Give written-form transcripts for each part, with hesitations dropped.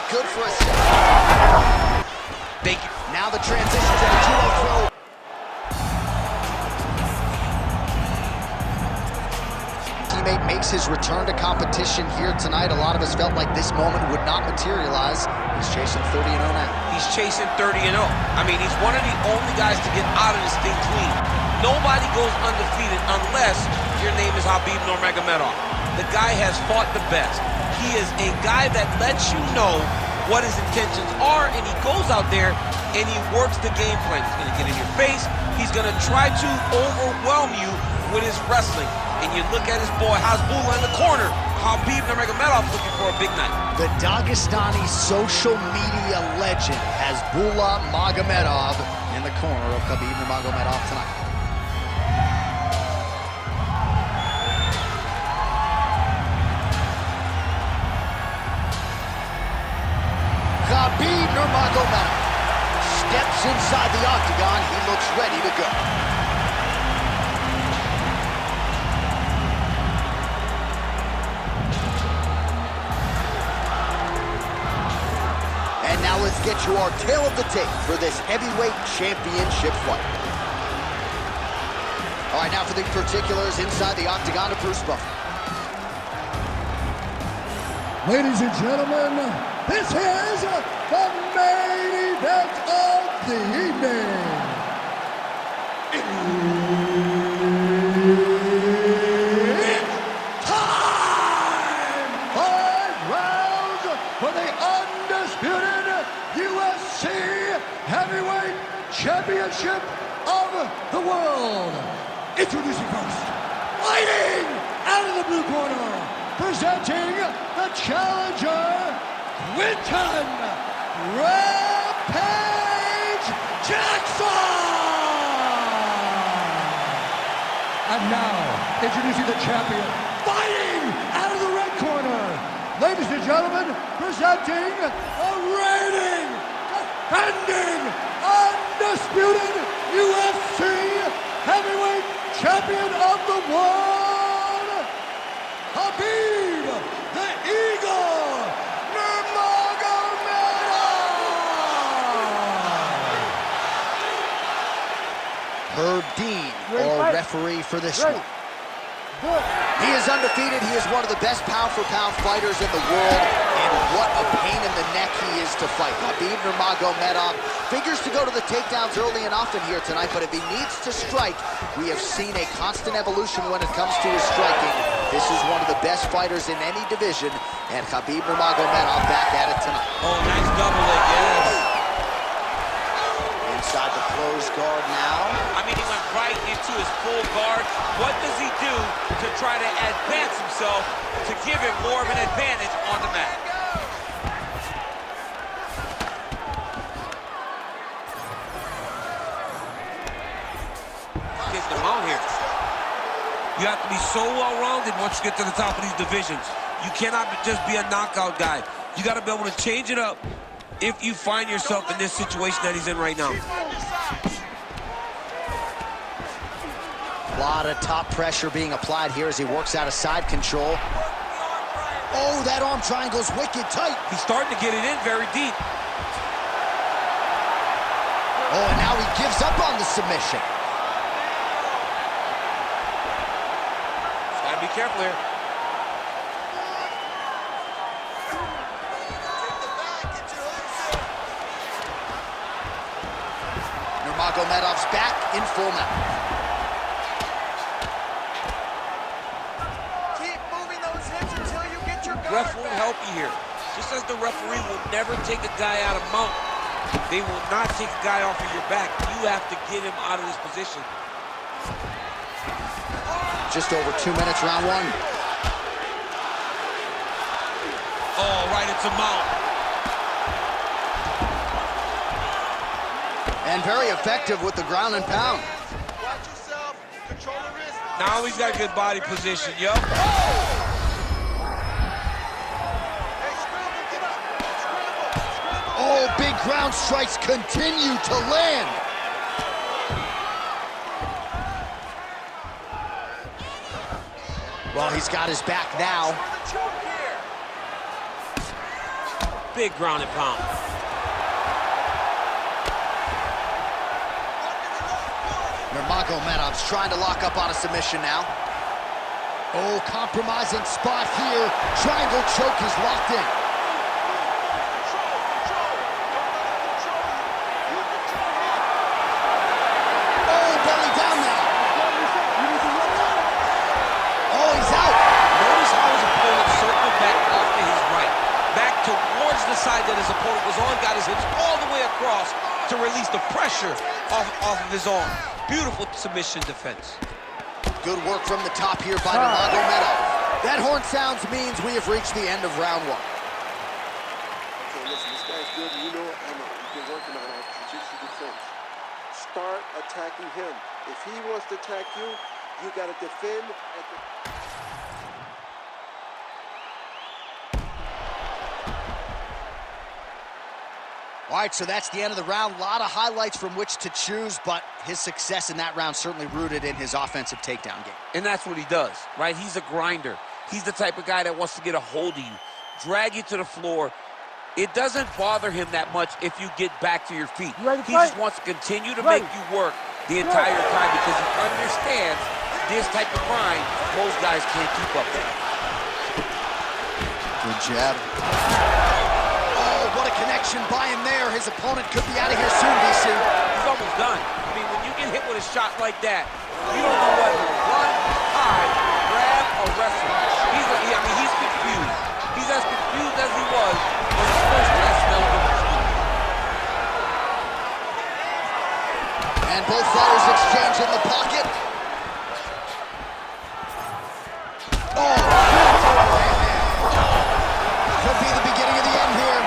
look good for a second. Now the transition to the judo throw. Teammate makes his return to competition here tonight. A lot of us felt like this moment would not materialize. He's chasing 30-0 now. He's chasing 30-0. I mean, he's one of the only guys to get out of this thing clean. Nobody goes undefeated unless your name is Khabib Nurmagomedov. The guy has fought the best. He is a guy that lets you know what his intentions are, and he goes out there and he works the game plan. He's going to get in your face. He's going to try to overwhelm you with his wrestling. And you look at his boy Hasbulla in the corner. Khabib Nurmagomedov looking for a big night. The Dagestani social media legend Hasbulla Magomedov in the corner of Khabib Nurmagomedov tonight. Khabib Nurmagomedov steps inside the octagon. He looks ready to go. And now let's get you our tale of the tape for this heavyweight championship fight. All right, now for the particulars inside the octagon of Bruce Buffer. Ladies and gentlemen, this is the main event of the evening. It's time! 5 rounds for the undisputed UFC Heavyweight Championship of the world. Introducing first, fighting out of the blue corner, presenting the challenger, Quinton Jackson! And now, introducing the champion, fighting out of the red corner, ladies and gentlemen, presenting the reigning, defending, undisputed UFC Heavyweight Champion of the world, Khabib, the Eagle, Nurmagomedov! Herb Dean, our referee for this one. He is undefeated. He is one of the best pound-for-pound fighters in the world, and what a pain in the neck he is to fight. Khabib Nurmagomedov figures to go to the takedowns early and often here tonight, but if he needs to strike, we have seen a constant evolution when it comes to his striking. This is one of the best fighters in any division, and Khabib Nurmagomedov back at it tonight. Oh, nice double leg, yes. Inside the closed guard now. I mean, he went right into his full guard. What does he do to try to advance himself to give him more of an advantage on the mat? Getting them out here. You have to be so well-rounded once you get to the top of these divisions. You cannot just be a knockout guy. You got to be able to change it up if you find yourself in this situation that he's in right now. A lot of top pressure being applied here as he works out of side control. Oh, that arm triangle's wicked tight. He's starting to get it in very deep. Oh, and now he gives up on the submission. Just gotta be careful here. Nurmagomedov's back in full mount. Ref won't help you here. Just as the referee will never take a guy out of mount, they will not take a guy off of your back. You have to get him out of this position. Just over 2 minutes, round one. Oh, right into mount. And very effective with the ground and pound. Watch yourself. Control the wrist. Now he's got good body position, yo. Oh, big ground strikes continue to land. Well, he's got his back now. Big ground and pound. Nurmagomedov's trying to lock up on a submission now. Oh, compromising spot here. Triangle choke is locked in. Oh, belly down now. Oh, he's out. Notice how his opponent circled back off to his right. Back towards the side that his opponent was on, got his hips all the way across to release the pressure off of his arm. Beautiful submission defense. Good work from the top here by Nurmagomedov. That horn sounds means we have reached the end of round one. Okay, listen, this guy's good. You know, I know. You've been working on our jiu-jitsu defense. Start attacking him. If he wants to attack you, you got to defend at the... All right, so that's the end of the round. A lot of highlights from which to choose, but his success in that round certainly rooted in his offensive takedown game. And that's what he does, right? He's a grinder. He's the type of guy that wants to get a hold of you, drag you to the floor. It doesn't bother him that much if you get back to your feet. He just wants to continue to make you work the entire time because he understands this type of grind most guys can't keep up with. Good jab. What a connection by him there. His opponent could be out of here soon, DC. He's almost done. I mean, when you get hit with a shot like that, you don't know whether to run, hide, grab, or wrestle. He's confused. He's as confused as he was when he first got smelled of the scoop. And both fighters exchange in the pocket. Oh! Could be the beginning of the end here.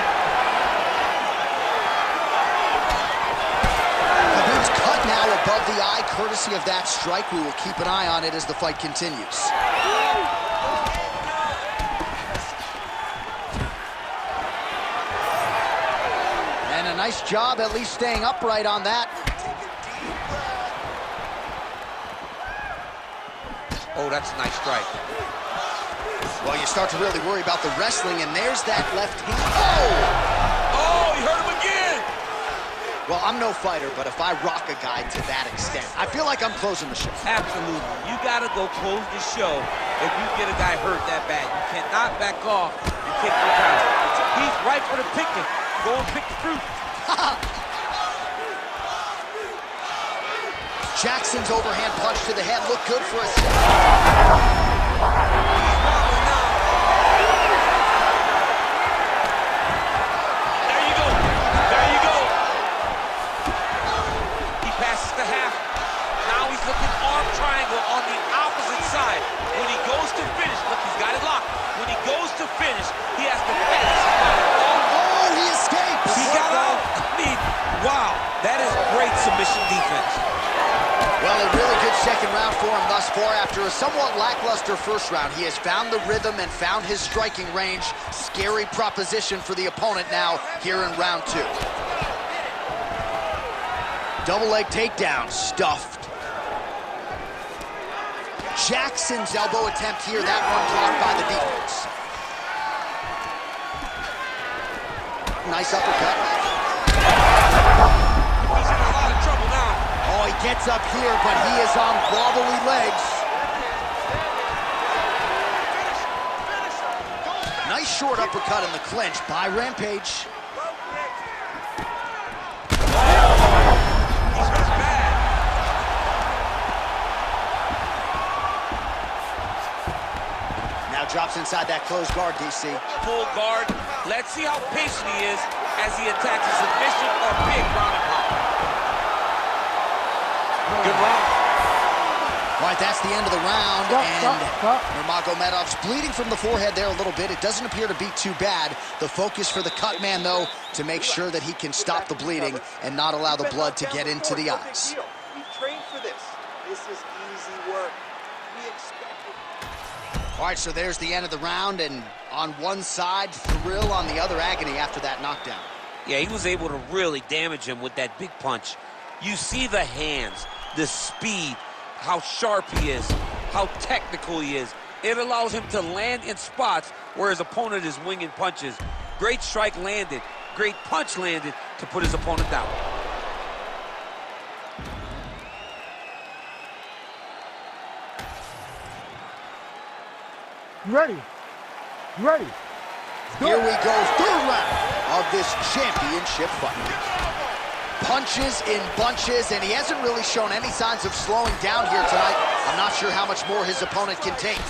Above the eye, courtesy of that strike. We will keep an eye on it as the fight continues. And a nice job at least staying upright on that. Oh, that's a nice strike. Well, you start to really worry about the wrestling, and there's that left hand. Oh! Oh, he hurt him again! Well, I'm no fighter, but if I rock a guy to that extent, I feel like I'm closing the show. Absolutely. You gotta go close the show if you get a guy hurt that bad. You cannot back off and kick your time. He's right for the picking. Go and pick the fruit. Jackson's overhand punch to the head looked good for a second. Looking arm triangle on the opposite side. When he goes to finish, look, he's got it locked. When he goes to finish, he has to pass. Oh, he escapes. He got out. I mean, wow, that is great submission defense. Well, a really good second round for him thus far. After a somewhat lackluster first round, he has found the rhythm and found his striking range. Scary proposition for the opponent now here in round two. Double leg takedown, stuffed. Jackson's elbow attempt here, that one blocked by the defense. Nice uppercut. He's in a lot of trouble now. Oh, he gets up here, but he is on wobbly legs. Nice short uppercut in the clinch by Rampage. Drops inside that closed guard, DC. Full guard. Let's see how patient he is as he attacks a submission or big ground and pound. Good round. All right, that's the end of the round, and Nurmagomedov's bleeding from the forehead there a little bit. It doesn't appear to be too bad. The focus for the cut man, though, to make sure that he can stop the bleeding and not allow the blood to get into the eyes. We've trained for this. This is easy work. We expect it. All right, so there's the end of the round, and on one side, thrill, on the other, agony after that knockdown. Yeah, he was able to really damage him with that big punch. You see the hands, the speed, how sharp he is, how technical he is. It allows him to land in spots where his opponent is winging punches. Great strike landed, great punch landed to put his opponent down. Ready. Ready. Here we go, third round of this championship fight. Punches in bunches, and he hasn't really shown any signs of slowing down here tonight. I'm not sure how much more his opponent can take.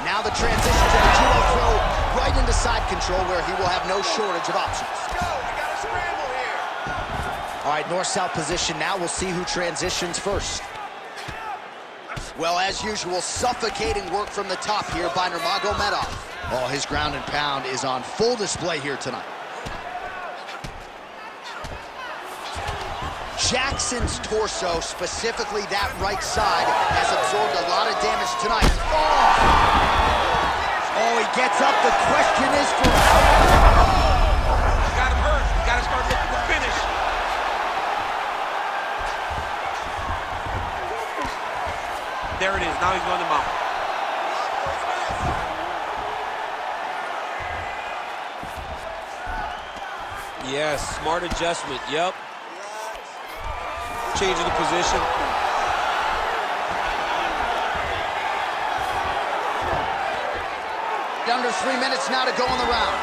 Now the transition to the judo throw right into side control, where he will have no shortage of options. All right, north-south position now. We'll see who transitions first. Well, as usual, suffocating work from the top here by Nurmagomedov. Oh, his ground and pound is on full display here tonight. Jackson's torso, specifically that right side, has absorbed a lot of damage tonight. Oh, he gets up. The question is for how. You got him hurt. You got to start looking to finish. There it is. Now he's going to mount. Yes, smart adjustment. Yep. Changing the position. Under 3 minutes now to go in the round.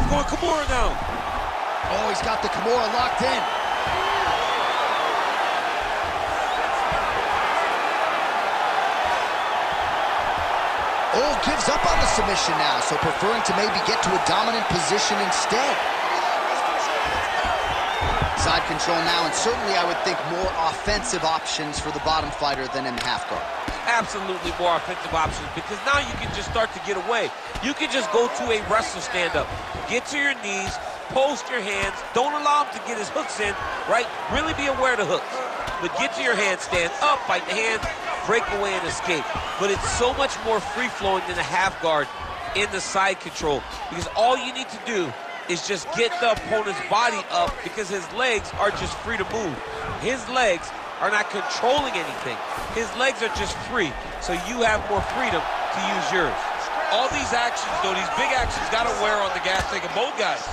Going Kimura now. Oh, he's got the Kimura locked in. Oh, gives up on the submission now, so preferring to maybe get to a dominant position instead. Side control now, and certainly I would think more offensive options for the bottom fighter than in the half guard. Absolutely more offensive options, because now you can just start to get away. You can just go to a wrestler stand-up. Get to your knees, post your hands, don't allow him to get his hooks in, right? Really be aware of the hooks. But get to your hands, stand up, fight the hands, break away and escape. But it's so much more free-flowing than a half guard in the side control, because all you need to do is just get the opponent's body up, because his legs are just free to move. His legs are not controlling anything. His legs are just free, so you have more freedom to use yours. All these actions, though, these big actions, got to wear on the gas tank of both guys.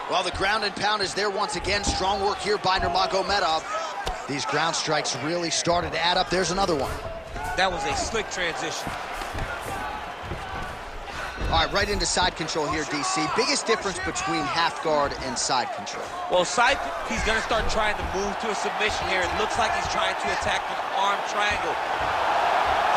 Well, the ground and pound is there once again. Strong work here by Nurmagomedov. These ground strikes really started to add up. There's another one. That was a slick transition. All right, right into side control here, DC. Biggest difference between half guard and side control? Well, he's going to start trying to move to a submission here. It looks like he's trying to attack an arm triangle.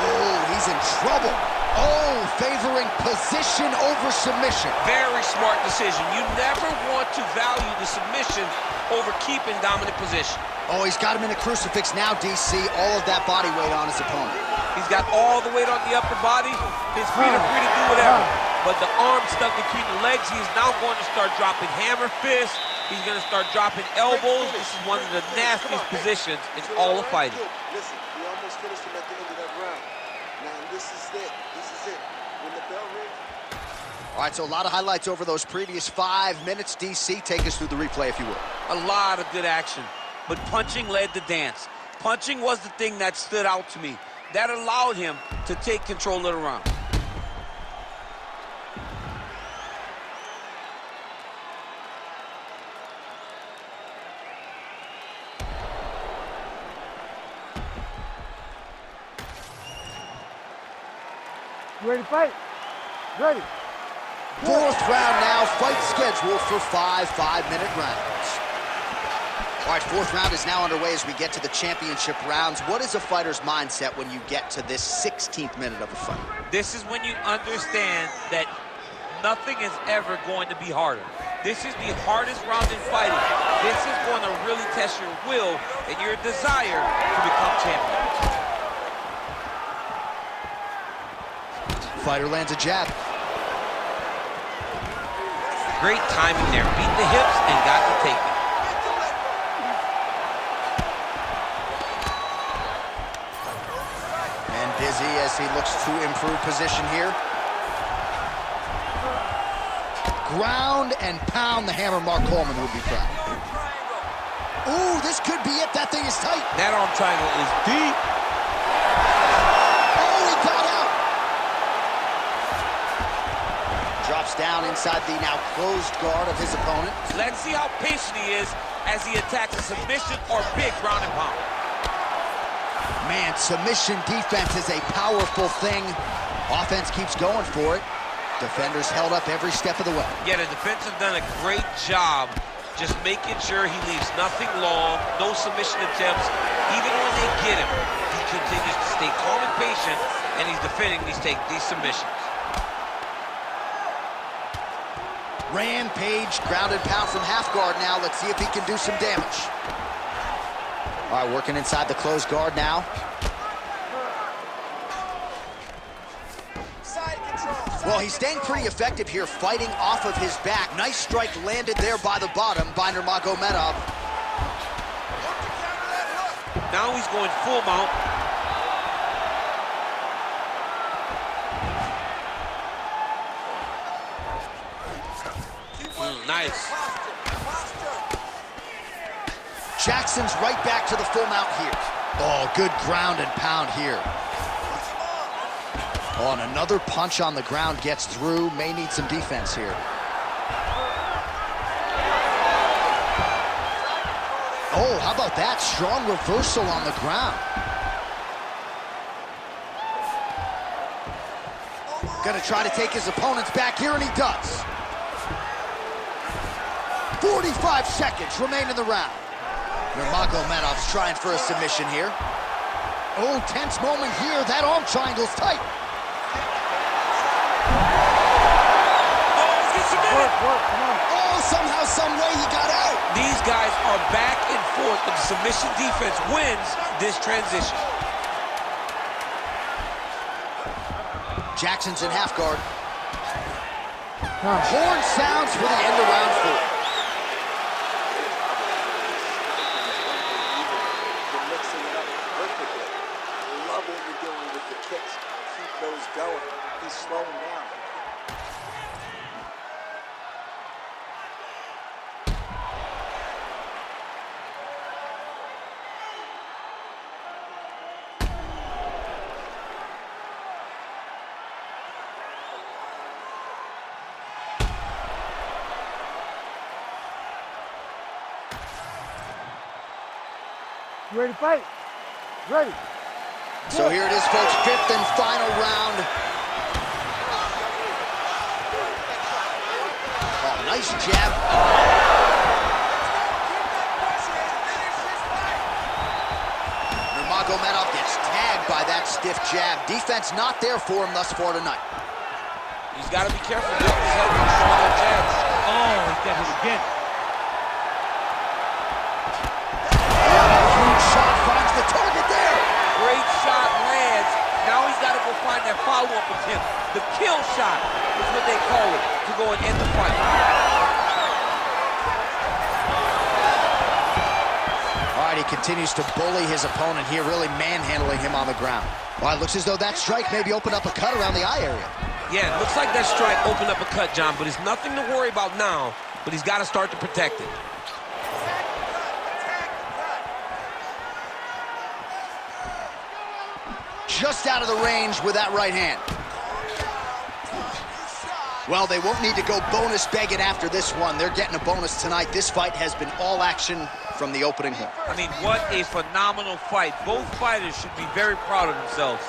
Oh, he's in trouble. Oh, favoring position over submission. Very smart decision. You never want to value the submission over keeping dominant position. Oh, he's got him in a crucifix now, DC. All of that body weight on his opponent. He's got all the weight on the upper body. His feet are free to do whatever. But the arm stuck between the legs. He is now going to start dropping hammer fists. He's going to start dropping elbows. This is one of the nastiest positions in all of fighting. Listen, we almost finished him at the end of that round. Now this is it. This is it. When the bell rings. All right, so a lot of highlights over those previous 5 minutes. DC, take us through the replay, if you will. A lot of good action, but punching led the dance. Punching was the thing that stood out to me. That allowed him to take control of the round. Ready to fight? Ready. Fourth round now, fight scheduled for 5 5-minute rounds. All right, fourth round is now underway as we get to the championship rounds. What is a fighter's mindset when you get to this 16th minute of a fight? This is when you understand that nothing is ever going to be harder. This is the hardest round in fighting. This is going to really test your will and your desire to become champion. Fighter lands a jab. Great timing there. Beat the hips and got the takedown. And dizzy as he looks to improve position here. Ground and pound the hammer. Mark Coleman would be proud. Ooh, this could be it. That thing is tight. That arm triangle is deep. Oh, he got out. Drops down inside the now closed guard of his opponent. Let's see how patient he is as he attacks a submission or big ground and pound. Man, submission defense is a powerful thing. Offense keeps going for it. Defenders held up every step of the way. Yeah, the defense have done a great job just making sure he leaves nothing long, no submission attempts. Even when they get him, he continues to stay calm and patient, and he's defending these submissions. Rampage, ground and pound from half guard now. Let's see if he can do some damage. All right, working inside the closed guard now. Well, he's staying pretty effective here, fighting off of his back. Nice strike landed there by the bottom by Nurmagomedov. Now he's going full mount. Nice. Jackson's right back to the full mount here. Oh, good ground and pound here. Oh, and another punch on the ground gets through. May need some defense here. Oh, how about that? Strong reversal on the ground. Gonna try to take his opponents back here, and he does. 45 seconds remain in the round. Nurmagomedov's trying for a submission here. Oh, tense moment here. That arm triangle's tight. Oh, somehow, some way he got out. These guys are back and forth. The submission defense wins this transition. Jackson's in half guard. Horn sounds for the end of round 4. You're mixing it up perfectly. I love what you're doing with the kicks. Keep those going. He's slowing down. You ready to fight? Ready. So here it is, folks, 5th and final round. Oh, nice jab. Nurmagomedov gets tagged by that stiff jab. Defense not there for him thus far tonight. He's got to be careful with his head when he's throwing that jab. Oh, he got hit again. Shot finds the target there. Great shot lands. Now he's got to go find that follow-up attempt. The kill shot is what they call it, to go and end the fight. All right, he continues to bully his opponent here, really manhandling him on the ground. Well, it looks as though that strike maybe opened up a cut around the eye area. Yeah, it looks like that strike opened up a cut, John, but it's nothing to worry about now, but he's got to start to protect it. Just out of the range with that right hand. Well, they won't need to go bonus begging after this one. They're getting a bonus tonight. This fight has been all action from the opening horn. I mean, what a phenomenal fight. Both fighters should be very proud of themselves.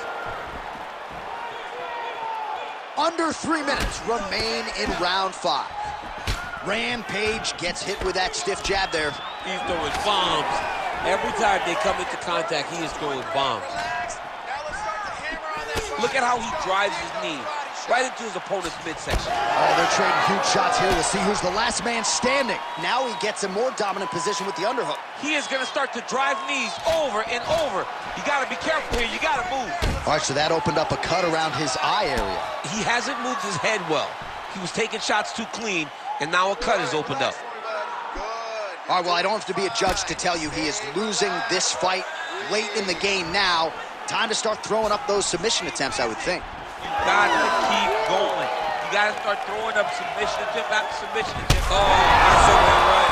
Under 3 minutes remain in round 5. Rampage gets hit with that stiff jab there. He's throwing bombs. Every time they come into contact, he is throwing bombs. Look at how he drives his knee right into his opponent's midsection. Oh, they're trading huge shots here. We'll see who's the last man standing. Now he gets a more dominant position with the underhook. He is going to start to drive knees over and over. You got to be careful here. You got to move. All right, so that opened up a cut around his eye area. He hasn't moved his head well. He was taking shots too clean, and now a cut has opened up. All right, well, I don't have to be a judge to tell you he is losing this fight late in the game now. Time to start throwing up those submission attempts, I would think. You got to keep going. You got to start throwing up submission attempt after submission attempt. Oh, that's so right.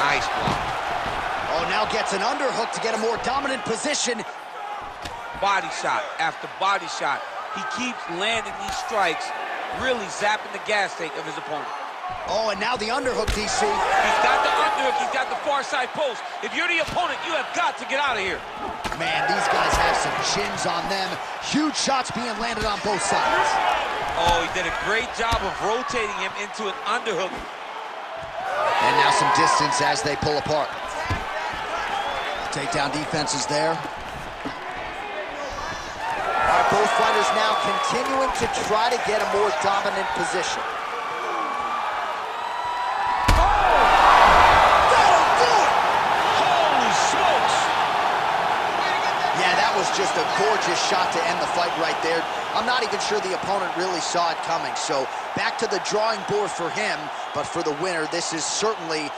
Nice block. Oh, now gets an underhook to get a more dominant position. Body shot after body shot. He keeps landing these strikes, really zapping the gas tank of his opponent. Oh, and now the underhook, DC. He's got the underhook, he's got the far side post. If you're the opponent, you have got to get out of here. Man, these guys have some chins on them. Huge shots being landed on both sides. Oh, he did a great job of rotating him into an underhook. And now some distance as they pull apart. Takedown defense is there. All right, both fighters now continuing to try to get a more dominant position. Just a gorgeous shot to end the fight right there. I'm not even sure the opponent really saw it coming. So back to the drawing board for him, but for the winner, this is certainly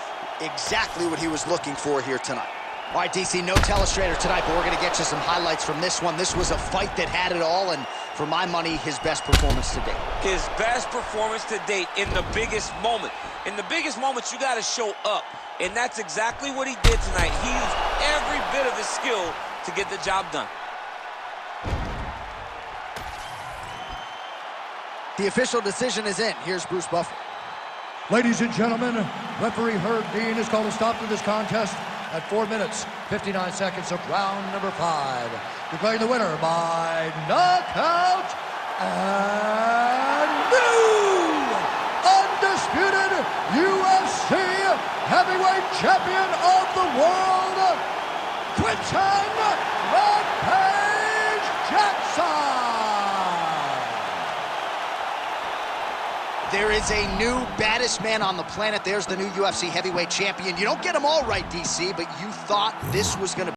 exactly what he was looking for here tonight. All right, DC, no telestrator tonight, but we're going to get you some highlights from this one. This was a fight that had it all, and for my money, his best performance to date. His best performance to date in the biggest moment. In the biggest moments, you got to show up, and that's exactly what he did tonight. He used every bit of his skill to get the job done. The official decision is in. Here's Bruce Buffer. Ladies and gentlemen, referee Herb Dean has called a stop to this contest at 4 minutes, 59 seconds of round number 5. Declaring the winner by knockout and new undisputed UFC heavyweight champion of the world, Quinton Jackson. There is a new baddest man on the planet. There's the new UFC heavyweight champion. You don't get them all right, DC, but you thought this was going to